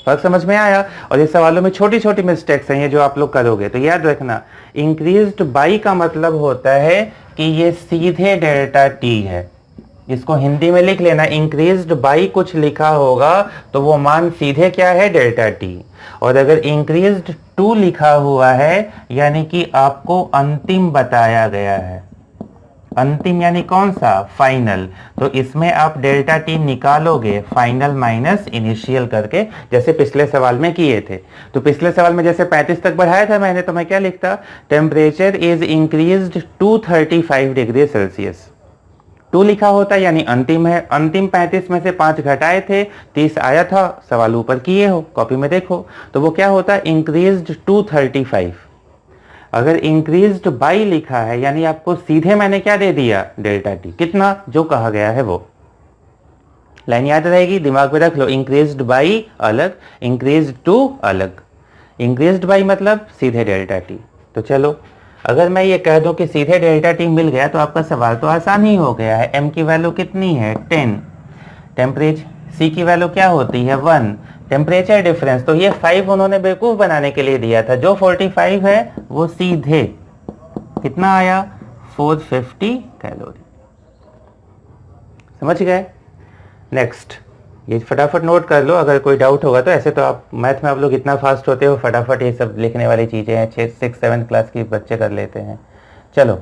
फर्क समझ में आया? और ये सवालों में छोटी छोटी मिस्टेक्स हैं ये जो आप लोग करोगे, तो याद रखना इंक्रीज्ड बाई का मतलब होता है कि ये सीधे डेल्टा टी है। इसको हिंदी में लिख लेना, इंक्रीज्ड बाई कुछ लिखा होगा तो वो मान सीधे क्या है? Delta T. और अगर इंक्रीज्ड टू लिखा हुआ है यानी कि आपको अंतिम बताया गया है। अंतिम यानी कौन सा? फाइनल। तो इसमें आप डेल्टा टी निकालोगे फाइनल माइनस इनिशियल करके, जैसे पिछले सवाल में किए थे। तो पिछले सवाल में जैसे 35 तक बढ़ाया था मैंने, तो मैं क्या लिखता? Temperature is increased to 35 degree Celsius. 2 लिखा होता यानी अंतिम है। अंतिम 35 में से 5 घटाए थे, 30 आया था। सवाल ऊपर किए हो, कॉपी में देखो, तो वो क्या होता? Increased to 35। अगर इंक्रीज्ड बाई लिखा है यानी आपको सीधे मैंने क्या दे दिया? Delta T. कितना? जो कहा गया है वो। लाइन याद रहेगी, दिमाग में रख लो। इंक्रीज्ड बाई अलग, इंक्रीज्ड टू अलग। इंक्रीज्ड बाई मतलब सीधे डेल्टा टी। तो चलो, अगर मैं ये कह दूं कि सीधे डेल्टा टी मिल गया तो आपका सवाल तो आसान ही हो गया है। m की वैल्यू कितनी है? 10। टेम्परेचर c की वैल्यू क्या होती है? 1। टेम्परेचर डिफरेंस, तो ये 5 उन्होंने बेवकूफ बनाने के लिए दिया था। जो 45 है वो सीधे कितना आया? 450 कैलोरी। समझ गए? नेक्स्ट, ये फटाफट नोट कर लो, अगर कोई डाउट होगा तो। ऐसे तो आप मैथ में आप लोग इतना फास्ट होते हो, फटाफट ये सब लिखने वाली चीज़ें हैं 6, 7 क्लास की बच्चे कर लेते हैं। चलो,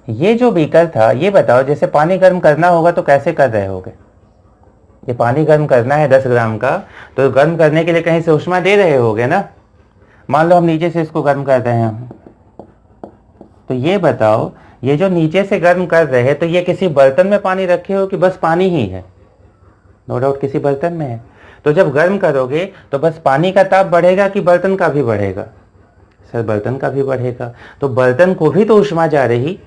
ये जो बीकर था, ये बताओ जैसे पानी गर्म करना होगा तो कैसे कर रहे होगे? ये पानी गर्म करना है 10 ग्राम का, तो गर्म करने के लिए कहीं से ऊष्मा दे रहे होगे ना। मान लो हम नीचे से इसको गर्म कर रहे हैं, तो ये बताओ, ये जो नीचे से गर्म कर रहे हैं, तो ये किसी बर्तन में पानी रखे हो कि बस पानी ही है? नो डाउट किसी बर्तन में है। तो जब गर्म करोगे तो बस पानी का ताप बढ़ेगा कि बर्तन का भी बढ़ेगा? सर बर्तन का भी बढ़ेगा। तो बर्तन को भी तो ऊष्मा जा रही।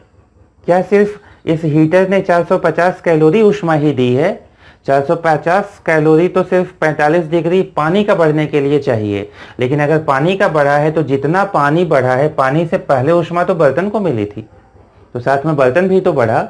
क्या सिर्फ इस हीटर ने 450 कैलोरी ऊष्मा ही दी है? 450 कैलोरी तो सिर्फ 45 डिग्री पानी का बढ़ने के लिए चाहिए। लेकिन अगर पानी का बढ़ा है तो जितना पानी बढ़ा है, पानी से पहले ऊष्मा तो बर्तन को मिली थी, तो साथ में बर्तन भी तो बढ़ा।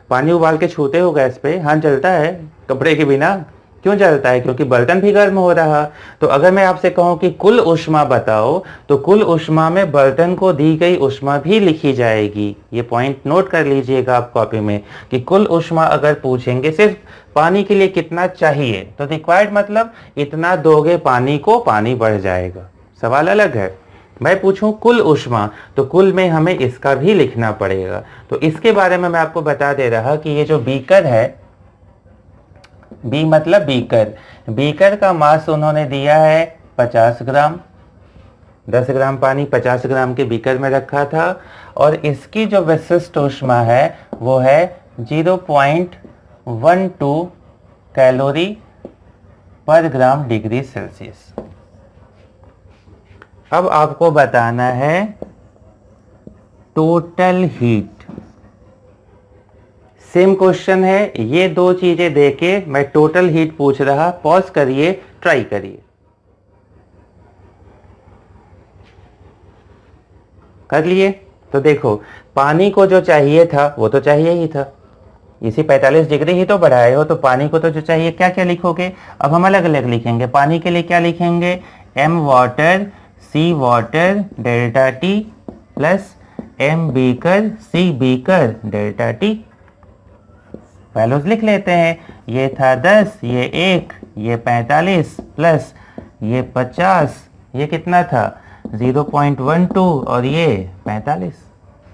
पानी उबाल के छूते हो गैस पे, हाथ जलता है कपड़े के बिना? क्यों जलता है? क्योंकि बर्तन भी गर्म हो रहा। तो अगर मैं आपसे कहूं कि कुल ऊष्मा बताओ, तो कुल ऊष्मा में बर्तन को दी गई ऊष्मा भी लिखी जाएगी। ये पॉइंट नोट कर लीजिएगा आप कॉपी में, कि कुल ऊष्मा अगर पूछेंगे सिर्फ पानी के लिए कितना चाहिए, तो रिक्वायर्ड मतलब इतना दोगे पानी को, पानी बढ़ जाएगा। सवाल अलग है। मैं पूछूं कुल ऊष्मा, तो कुल में हमें इसका भी लिखना पड़ेगा। तो इसके बारे में मैं आपको बता दे रहा कि ये जो बीकर है, बी मतलब बीकर, बीकर का मास उन्होंने दिया है 50 ग्राम। 10 ग्राम पानी 50 ग्राम के बीकर में रखा था, और इसकी जो विशिष्ट ऊष्मा है वो है 0.12 कैलोरी पर ग्राम डिग्री सेल्सियस। अब आपको बताना है टोटल हीट। सेम क्वेश्चन है, ये दो चीजें देके मैं टोटल हीट पूछ रहा। पॉज करिए, ट्राई करिए। कर लिए? तो देखो, पानी को जो चाहिए था वो तो चाहिए ही था, इसी 45 डिग्री ही तो बढ़ाए हो, तो पानी को तो जो चाहिए, क्या क्या लिखोगे? अब हम अलग अलग लिखेंगे। पानी के लिए क्या लिखेंगे? m water c water delta T plus m beaker c beaker delta T. Values लिख लेते हैं। ये था 10, ये 1, ये 45 प्लस ये 50, ये कितना था 0.12 और ये 45।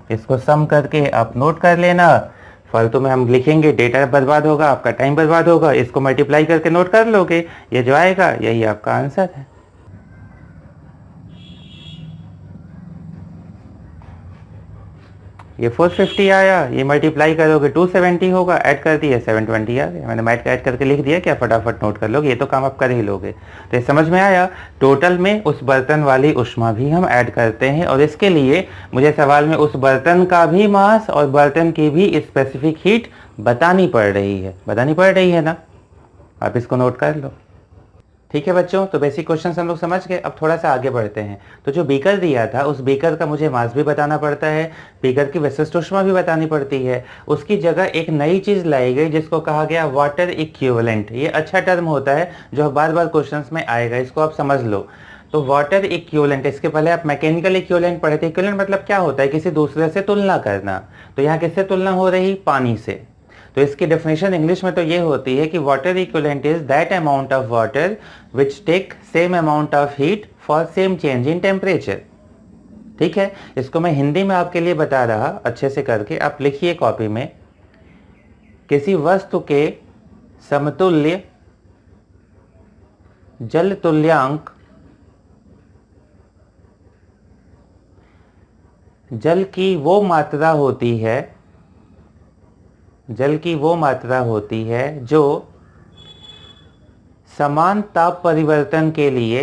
इसको सम करके आप नोट कर लेना। फालतू में हम लिखेंगे, डेटा बर्बाद होगा, आपका टाइम बर्बाद होगा। इसको मल्टीप्लाई करके नोट कर लोगे, ये जो आएगा यही आपका आंसर है। ये 450 आया, ये मल्टीप्लाई करोगे 270 होगा, ऐड कर दिया 720 आ गया। मैंने मैथ ऐड करके लिख दिया, क्या फटाफट नोट कर लोगे, ये तो काम आप कर ही लोगे। तो ये समझ में आया। टोटल में उस बर्तन वाली ऊष्मा भी हम ऐड करते हैं, और इसके लिए मुझे सवाल में उस बर्तन का भी मास और बर्तन की भी स्पेसिफिक हीट बतानी पड़ रही है। बतानी पड़ रही है ना? आप इसको नोट कर लो। ठीक है बच्चों, तो बेसिक क्वेश्चन हम लोग समझ गए। अब थोड़ा सा आगे बढ़ते हैं। तो जो बीकर दिया था, उस बीकर का मुझे मास भी बताना पड़ता है, बीकर की विशिष्ट ऊष्मा भी बतानी पड़ती है। उसकी जगह एक नई चीज लाई गई जिसको कहा गया वाटर इक्विवेलेंट। ये अच्छा टर्म होता है जो बार बार क्वेश्चंस में आएगा, इसको आप समझ लो। तो वाटर इक्विवेलेंट, इसके पहले आप मैकेनिकल इक्विवेलेंट पढ़े थे। इक्विवेलेंट मतलब क्या होता है? किसी दूसरे से तुलना करना। तो यहाँ किससे तुलना हो रही? पानी से। तो इसकी डेफिनेशन इंग्लिश में तो ये होती है कि water equivalent is that amount of water which take same amount of heat for same change in temperature. ठीक है, इसको मैं हिंदी में आपके लिए बता रहा अच्छे से करके। आप लिखिए कॉपी में, किसी वस्तु के समतुल्य जल तुल्यांक, जल की वो मात्रा होती है, जल की वो मात्रा होती है जो समान ताप परिवर्तन के लिए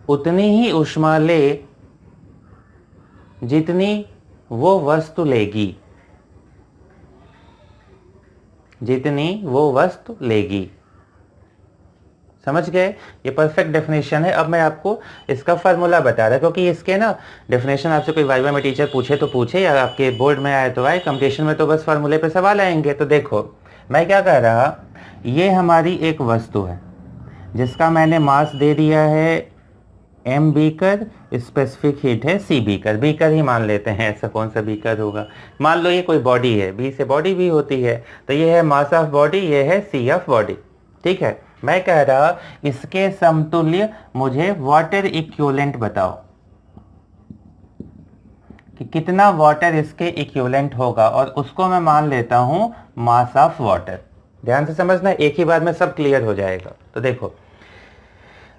उतनी ही ऊष्मा ले जितनी वो वस्तु लेगी, जितनी वो वस्तु लेगी। समझ गए? ये परफेक्ट डेफिनेशन है। अब मैं आपको इसका फार्मूला बता रहा, क्योंकि इसके ना डेफिनेशन आपसे कोई वाइवा में टीचर पूछे तो पूछे, या आपके बोर्ड में आए तो आए, कंपटीशन में तो बस फार्मूले पे सवाल आएंगे। तो देखो मैं क्या कह रहा, ये हमारी एक वस्तु है जिसका मैंने मास दे दिया है m बीकर, स्पेसिफिक हीट है c बीकर। बीकर ही मान लेते हैं, ऐसा कौन सा बीकर होगा। मान लो ये कोई बॉडी है, b से बॉडी भी होती है, तो ये है मास ऑफ बॉडी, ये है c ऑफ बॉडी। ठीक है, मैं कह रहा इसके समतुल्य मुझे वाटर इक्विवेलेंट बताओ कि कितना वाटर इसके इक्विवेलेंट होगा, और उसको मैं मान लेता हूं मास ऑफ वाटर। ध्यान से समझना, एक ही बार में सब क्लियर हो जाएगा। तो देखो,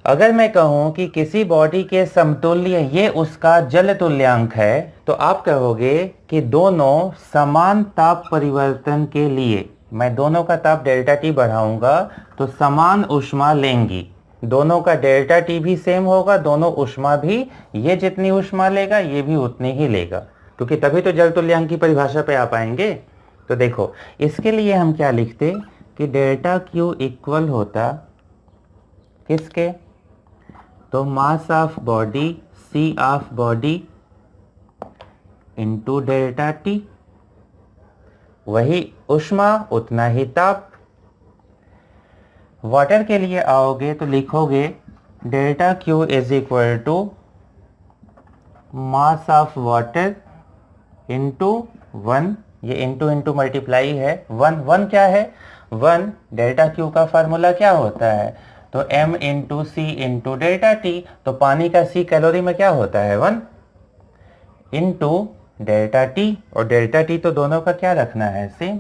अगर मैं कहूं कि किसी बॉडी के समतुल्य ये उसका जल तुल्यांक है, तो आप कहोगे कि दोनों समान ताप परिवर्तन के लिए मैं दोनों का ताप डेल्टा टी बढ़ाऊंगा तो समान ऊष्मा लेंगी। दोनों का डेल्टा टी भी सेम होगा, दोनों ऊष्मा भी, ये जितनी ऊष्मा लेगा ये भी उतनी ही लेगा, क्योंकि तभी तो जल तुल्यांक की परिभाषा पे आ पाएंगे। तो देखो, इसके लिए हम क्या लिखते कि डेल्टा क्यू इक्वल होता किसके? तो mass of body C of body into delta T, वही ऊष्मा उतना ही ताप। वाटर के लिए आओगे तो लिखोगे delta Q is equal to mass of water into 1, ये इंटू इंटू मल्टीप्लाई है, 1 क्या है? 1 डेल्टा क्यू का फार्मूला क्या होता है? तो m इंटू सी इंटू डेल्टा टी। तो पानी का c कैलोरी में क्या होता है? 1 इंटू डेल्टा टी, और डेल्टा टी तो दोनों का क्या रखना है? सेम।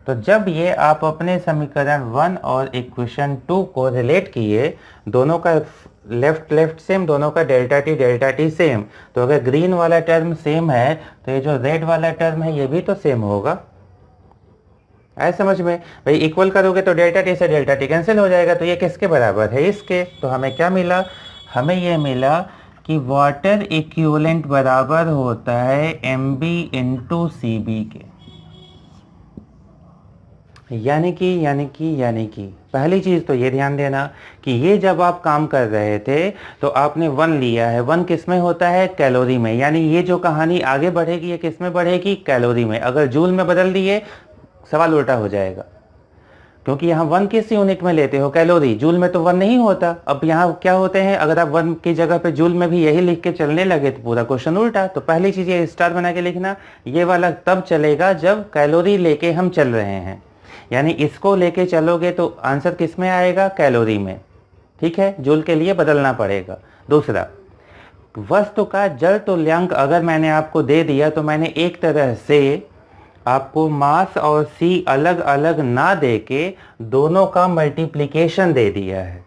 तो जब ये आप अपने समीकरण 1 और इक्वेशन 2 को रिलेट किए, दोनों का लेफ्ट सेम, दोनों का डेल्टा टी सेम, तो अगर ग्रीन वाला टर्म सेम है तो ये जो रेड वाला टर्म है ये भी तो सेम होगा। आए समझ में? भाई इक्वल करोगे तो डेल्टा टी से डेल्टा टी कैंसिल हो जाएगा, तो ये किसके बराबर है? इसके। तो हमें क्या मिला? हमें ये मिला कि वाटर इक्विवेलेंट बराबर होता है M B into C B के। यानी कि पहली चीज़ तो ये ध्यान देना कि ये जब आप काम कर रहे थे तो आपने वन लिया है। वन किस में होता है? कैलोरी में। यानी ये जो कहानी आगे बढ़ेगी ये किस में बढ़ेगी? कैलोरी में। अगर जूल में बदल दिए सवाल उल्टा हो जाएगा, क्योंकि यहाँ वन किस यूनिट में लेते हो? कैलोरी। जूल में तो वन नहीं होता। अब यहाँ क्या होते हैं, अगर आप वन की जगह पे जूल में भी यही लिख के चलने लगे तो पूरा क्वेश्चन उल्टा। तो पहली चीज़ ये स्टार बना के लिखना, ये वाला तब चलेगा जब कैलोरी लेके हम चल रहे हैं। यानी इसको लेके चलोगे तो आंसर किस में आएगा? कैलोरी में। ठीक है, जूल के लिए बदलना पड़ेगा। दूसरा, वस्तु का जल तुल्यांक अगर मैंने आपको दे दिया तो मैंने एक तरह से आपको मास और सी अलग अलग ना देके दोनों का मल्टीप्लिकेशन दे दिया है।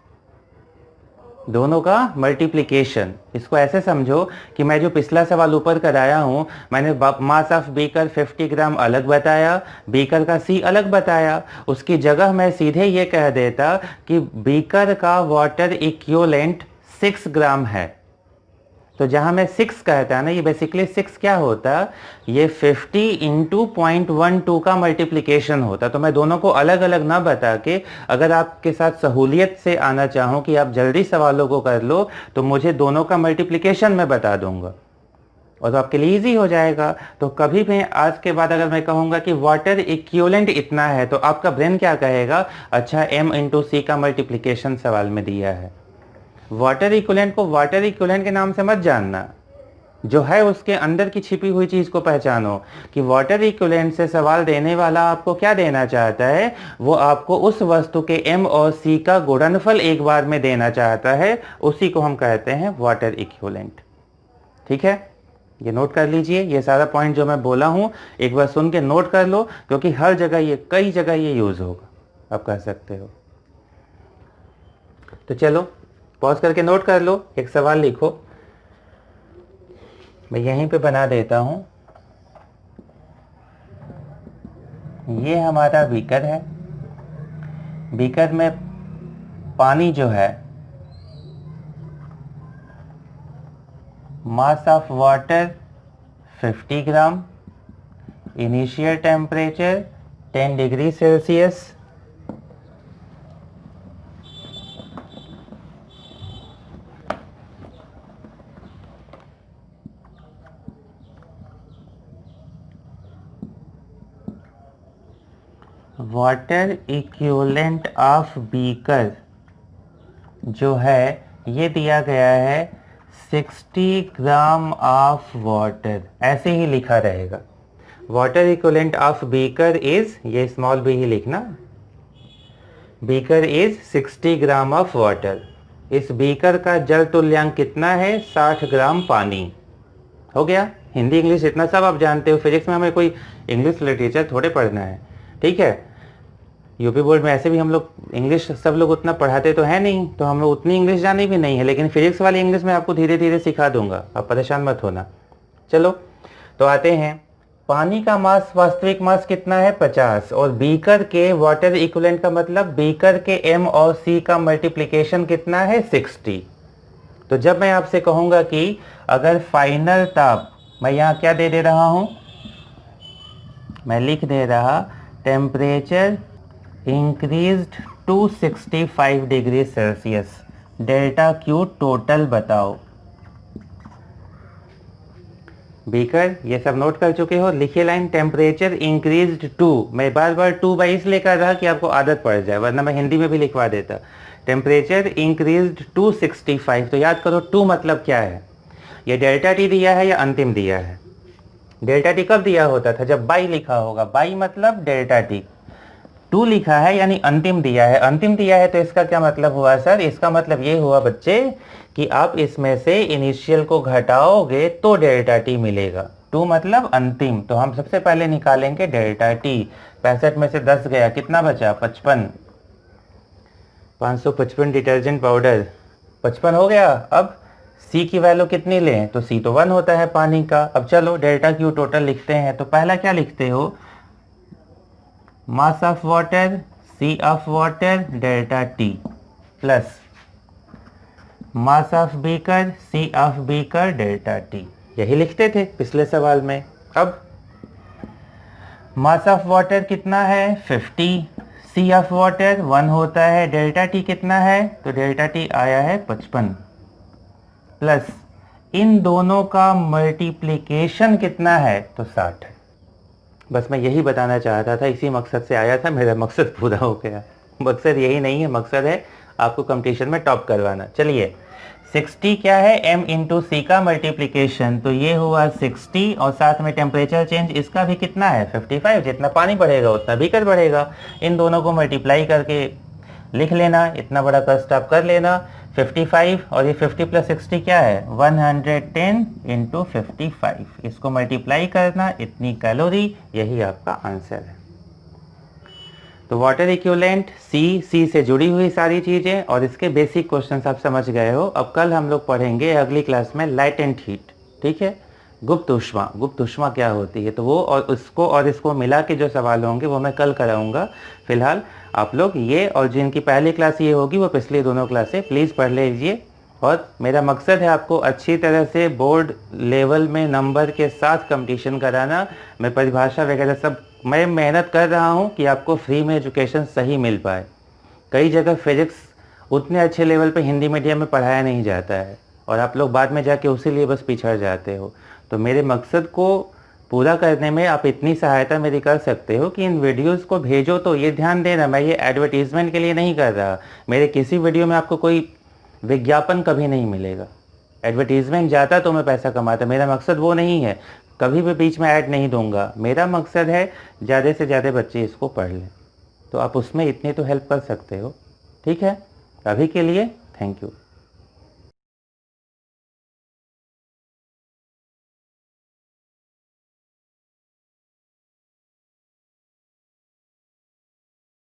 दोनों का मल्टीप्लिकेशन। इसको ऐसे समझो कि मैं जो पिछला सवाल ऊपर कराया हूं, मैंने मास ऑफ बीकर 50 ग्राम अलग बताया, बीकर का सी अलग बताया। उसकी जगह मैं सीधे ये कह देता कि बीकर का वाटर इक्विवेलेंट 6 ग्राम है। तो जहां मैं 6 कहता है ना, ये बेसिकली 6 क्या होता? ये 50 इंटू 0.12 का मल्टीप्लिकेशन होता। तो मैं दोनों को अलग अलग ना बता के, अगर आपके साथ सहूलियत से आना चाहूँ कि आप जल्दी सवालों को कर लो, तो मुझे दोनों का मल्टीप्लिकेशन मैं बता दूंगा और तो आपके लिए ईजी हो जाएगा। तो कभी भी आज के बाद अगर मैं कहूँगा कि वाटर इक्विवेलेंट इतना है, तो आपका ब्रेन क्या कहेगा? अच्छा, एम इंटू सी का मल्टीप्लिकेशन सवाल में दिया है। वाटर इक्विवेलेंट को वाटर इक्विवेलेंट के नाम से मत जानना, जो है उसके अंदर की छिपी हुई चीज को पहचानो कि वाटर इक्विवेलेंट से सवाल देने वाला आपको क्या देना चाहता है। वो आपको उस वस्तु के एम और सी का गुणनफल एक बार में देना चाहता है, उसी को हम कहते हैं वाटर इक्विवेलेंट। ठीक है, ये नोट कर लीजिए। ये सारा पॉइंट जो मैं बोला हूं एक बार सुन के नोट कर लो, क्योंकि हर जगह ये, कई जगह ये यूज होगा, आप कह सकते हो। तो चलो पॉज करके नोट कर लो, एक सवाल लिखो। मैं यहीं पे बना देता हूं। ये हमारा बीकर है। बीकर में पानी जो है, मास of water 50 gram, initial temperature 10 degree Celsius, water equivalent of beaker जो है ये दिया गया है 60 ग्राम ऑफ वाटर। ऐसे ही लिखा रहेगा। Water equivalent of beaker is, ये स्मॉल बी ही लिखना, beaker is 60 gram of water. इस बीकर का जल तुल्यांक कितना है? 60 ग्राम पानी। हो गया। हिंदी इंग्लिश इतना सब आप जानते हो। फिजिक्स में हमें कोई इंग्लिश लिटरेचर थोड़े पढ़ना है। ठीक है, यूपी बोर्ड में ऐसे भी हम लोग इंग्लिश सब लोग उतना पढ़ाते तो है नहीं, तो हमें उतनी इंग्लिश जानी भी नहीं है, लेकिन फिजिक्स वाली इंग्लिश में आपको धीरे धीरे सिखा दूंगा, आप परेशान मत होना। चलो तो आते हैं, पानी का मास, वास्तविक मास कितना है? 50, और बीकर के वाटर इक्विवेलेंट का मतलब बीकर के एम और सी का मल्टीप्लिकेशन कितना है? 60। तो जब मैं आपसे कहूंगा कि अगर फाइनल ताप, मैं यहाँ क्या दे रहा हूं? मैं लिख दे रहा temperature increased to 65 degree Celsius, delta Q total बताओ। बीकर, ये सब नोट कर चुके हो? लिखिए लाइन, टेम्परेचर इंक्रीज्ड टू। मैं बार बार टू बाई इसलिए कर रहा कि आपको आदत पड़ जाए, वरना मैं हिंदी में भी लिखवा देता। Temperature increased to 65। तो याद करो टू मतलब क्या है? ये डेल्टा टी दिया है या अंतिम दिया है? डेल्टा टी कब दिया होता था? जब बाई लिखा होगा। बाई मतलब डेल्टा टी। टू लिखा है यानी अंतिम दिया है। अंतिम दिया है तो इसका क्या मतलब हुआ सर? इसका मतलब ये हुआ बच्चे कि आप इसमें से इनिशियल को घटाओगे तो डेल्टा टी मिलेगा। टू मतलब अंतिम। तो हम सबसे पहले निकालेंगे डेल्टा टी। 65 में से 10 गया, कितना बचा? 55। 555 डिटर्जेंट पाउडर 55 हो गया। अब सी की वैल्यू कितनी लें? तो सी तो 1 होता है पानी का। अब चलो डेल्टा क्यू टोटल लिखते हैं। तो पहला क्या लिखते हो? मास of water C of water delta T plus mass of beaker C of beaker delta T। यही लिखते थे पिछले सवाल में। अब मास ऑफ वाटर कितना है 50, C ऑफ वाटर 1 होता है, डेल्टा T कितना है, तो डेल्टा T आया है 55 प्लस इन दोनों का मल्टीप्लिकेशन कितना है, तो 60 है। बस मैं यही बताना चाहता था, इसी मकसद से आया था, मेरा मकसद पूरा हो गया। मकसद यही नहीं है, मकसद है आपको कंपटीशन में टॉप करवाना। चलिए 60 क्या है, m इंटू सी का मल्टीप्लिकेशन, तो ये हुआ 60 और साथ में टेम्परेचर चेंज इसका भी कितना है 55, जितना पानी बढ़ेगा उतना बीकर बढ़ेगा। इन दोनों को मल्टीप्लाई करके लिख लेना, इतना बड़ा कष्ट आप कर लेना। 55 और ये 50 प्लस 60 क्या है 110 इंटू 55, इसको मल्टीप्लाई करना, इतनी कैलोरी, यही आपका आंसर है। तो वाटर इक्विवेलेंट सी से जुड़ी हुई सारी चीज़ें और इसके बेसिक क्वेश्चंस आप समझ गए हो। अब कल हम लोग पढ़ेंगे अगली क्लास में लैटेंट हीट, ठीक है, गुप्त ऊष्मा। गुप्त ऊष्मा क्या होती है, तो वो और इसको मिला के जो सवाल होंगे वो मैं कल कराऊंगा। फिलहाल आप लोग ये और जिनकी पहली क्लास ये होगी वो पिछली दोनों क्लासें प्लीज़ पढ़ लीजिए। और मेरा मकसद है आपको अच्छी तरह से बोर्ड लेवल में नंबर के साथ कंपटीशन कराना। मैं परिभाषा वगैरह सब मैं मेहनत कर रहा हूँ कि आपको फ्री में एजुकेशन सही मिल पाए। कई जगह फिजिक्स उतने अच्छे लेवल पे हिंदी मीडियम में पढ़ाया नहीं जाता है और आप लोग बाद में जाके उसी लिए बस पिछड़ जाते हो। तो मेरे मकसद को पूरा करने में आप इतनी सहायता मेरी कर सकते हो कि इन वीडियोस को भेजो। तो ये ध्यान देना, मैं ये एडवर्टीजमेंट के लिए नहीं कर रहा। मेरे किसी वीडियो में आपको कोई विज्ञापन कभी नहीं मिलेगा। एडवर्टीजमेंट जाता तो मैं पैसा कमाता, मेरा मकसद वो नहीं है। कभी भी बीच में ऐड नहीं दूंगा। मेरा मकसद है ज़्यादा से ज़्यादा बच्चे इसको पढ़ लें। तो आप उसमें इतनी तो हेल्प कर सकते हो, ठीक है। अभी के लिए थैंक यू।